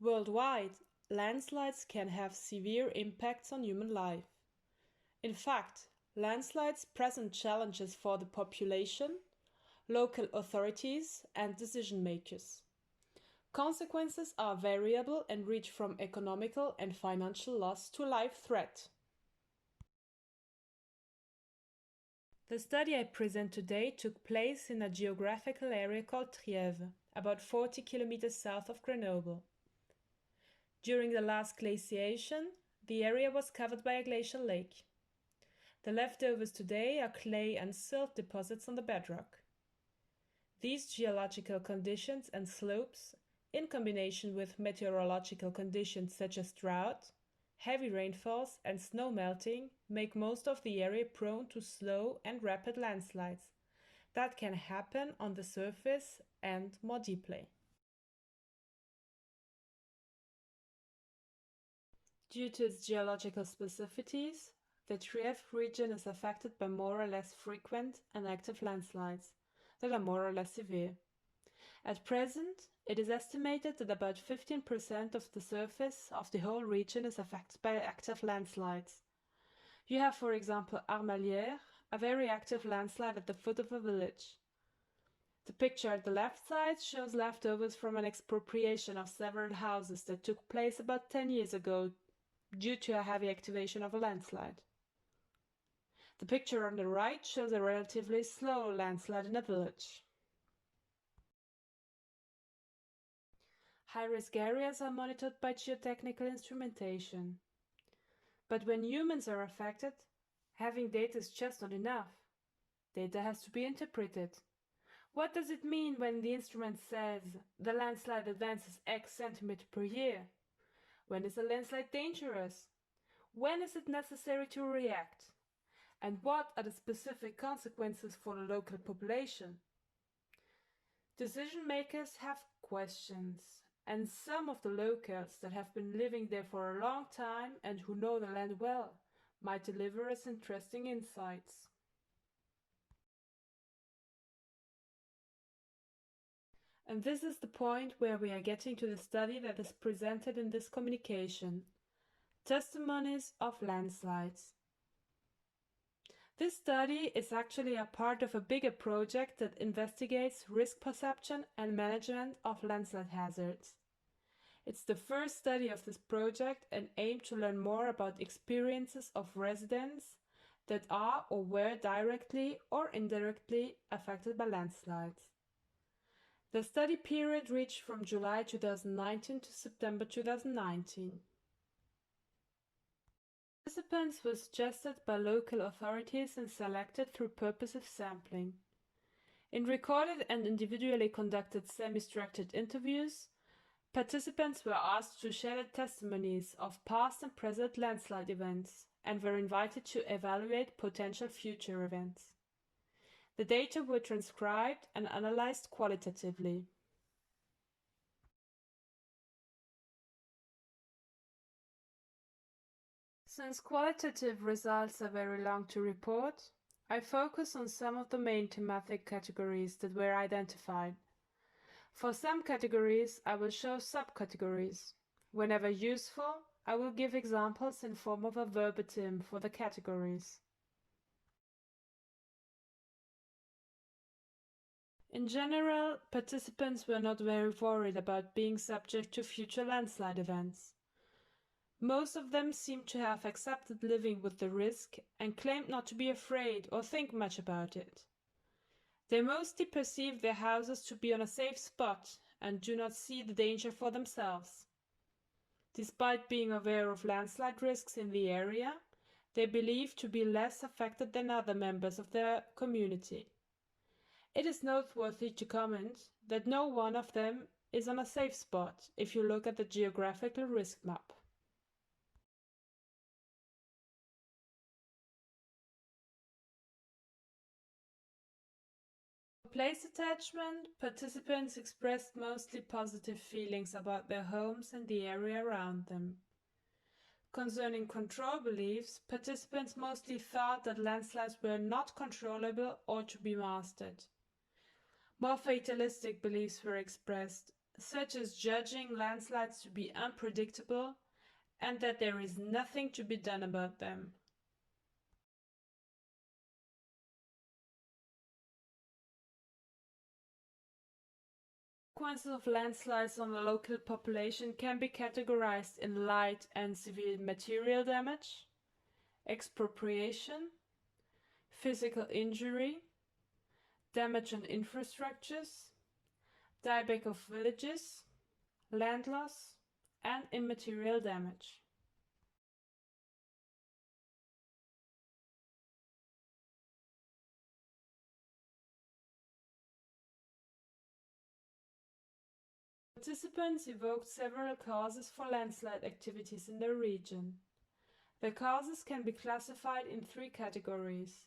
Worldwide, landslides can have severe impacts on human life. In fact, landslides present challenges for the population, local authorities, and decision makers. Consequences are variable and range from economical and financial loss to life threat. The study I present today took place in a geographical area called Trieves, about 40 kilometers south of Grenoble. During the last glaciation, the area was covered by a glacial lake. The leftovers today are clay and silt deposits on the bedrock. These geological conditions and slopes, in combination with meteorological conditions such as drought, heavy rainfalls, and snow melting, make most of the area prone to slow and rapid landslides that can happen on the surface and more deeply. Due to its geological specificities, the Trieves region is affected by more or less frequent and active landslides that are more or less severe. At present, it is estimated that about 15% of the surface of the whole region is affected by active landslides. You have, for example, Armalières, a very active landslide at the foot of a village. The picture at the left side shows leftovers from an expropriation of several houses that took place about 10 years ago due to a heavy activation of a landslide. The picture on the right shows a relatively slow landslide in a village. High-risk areas are monitored by geotechnical instrumentation. But when humans are affected, having data is just not enough. Data has to be interpreted. What does it mean when the instrument says the landslide advances X centimeter per year? When is a landslide dangerous? When is it necessary to react? And what are the specific consequences for the local population? Decision makers have questions, and some of the locals that have been living there for a long time and who know the land well might deliver us interesting insights. And this is the point where we are getting to the study that is presented in this communication: Testimonies of Landslides. This study is actually a part of a bigger project that investigates risk perception and management of landslide hazards. It's the first study of this project and aimed to learn more about experiences of residents that are or were directly or indirectly affected by landslides. The study period reached from July 2019 to September 2019. Participants were suggested by local authorities and selected through purposive sampling. In recorded and individually conducted semi-structured interviews, participants were asked to share their testimonies of past and present landslide events and were invited to evaluate potential future events. The data were transcribed and analyzed qualitatively. Since qualitative results are very long to report, I focus on some of the main thematic categories that were identified. For some categories, I will show subcategories. Whenever useful, I will give examples in form of a verbatim for the categories. In general, participants were not very worried about being subject to future landslide events. Most of them seemed to have accepted living with the risk and claimed not to be afraid or think much about it. They mostly perceive their houses to be on a safe spot and do not see the danger for themselves. Despite being aware of landslide risks in the area, they believe to be less affected than other members of their community. It is noteworthy to comment that no one of them is on a safe spot if you look at the geographical risk map. For place attachment, participants expressed mostly positive feelings about their homes and the area around them. Concerning control beliefs, participants mostly thought that landslides were not controllable or to be mastered. More fatalistic beliefs were expressed, such as judging landslides to be unpredictable and that there is nothing to be done about them. Consequences of landslides on the local population can be categorized in light and severe material damage, expropriation, physical injury, damage on infrastructures, dieback of villages, land loss, and immaterial damage. Participants evoked several causes for landslide activities in their region. The causes can be classified in three categories: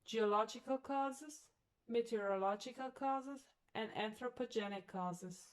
geological causes, meteorological causes, and anthropogenic causes.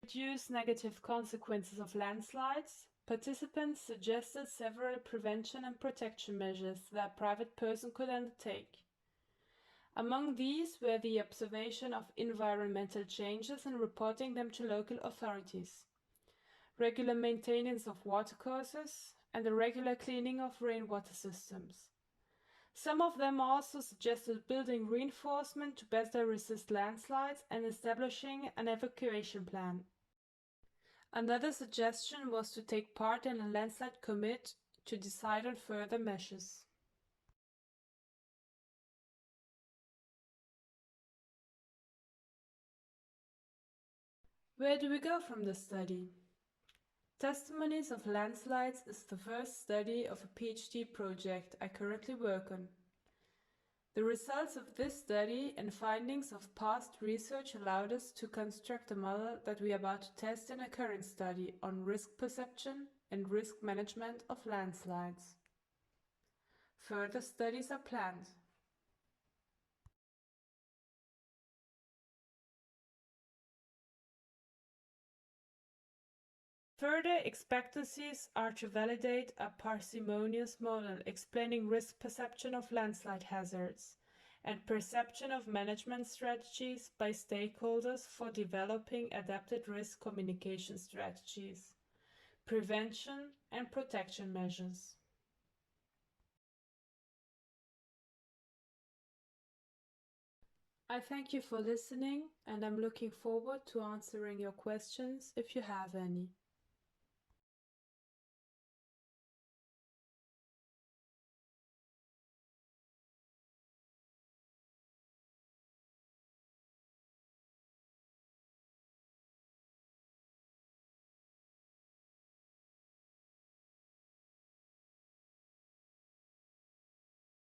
To reduce negative consequences of landslides, participants suggested several prevention and protection measures that a private person could undertake. Among these were the observation of environmental changes and reporting them to local authorities, regular maintenance of watercourses, and the regular cleaning of rainwater systems. Some of them also suggested building reinforcement to better resist landslides and establishing an evacuation plan. Another suggestion was to take part in a landslide commit to decide on further measures. Where do we go from the study? Testimonies of Landslides is the first study of a PhD project I currently work on. The results of this study and findings of past research allowed us to construct a model that we are about to test in a current study on risk perception and risk management of landslides. Further studies are planned. Further expectancies are to validate a parsimonious model explaining risk perception of landslide hazards and perception of management strategies by stakeholders for developing adapted risk communication strategies, prevention and protection measures. I thank you for listening, and I'm looking forward to answering your questions if you have any.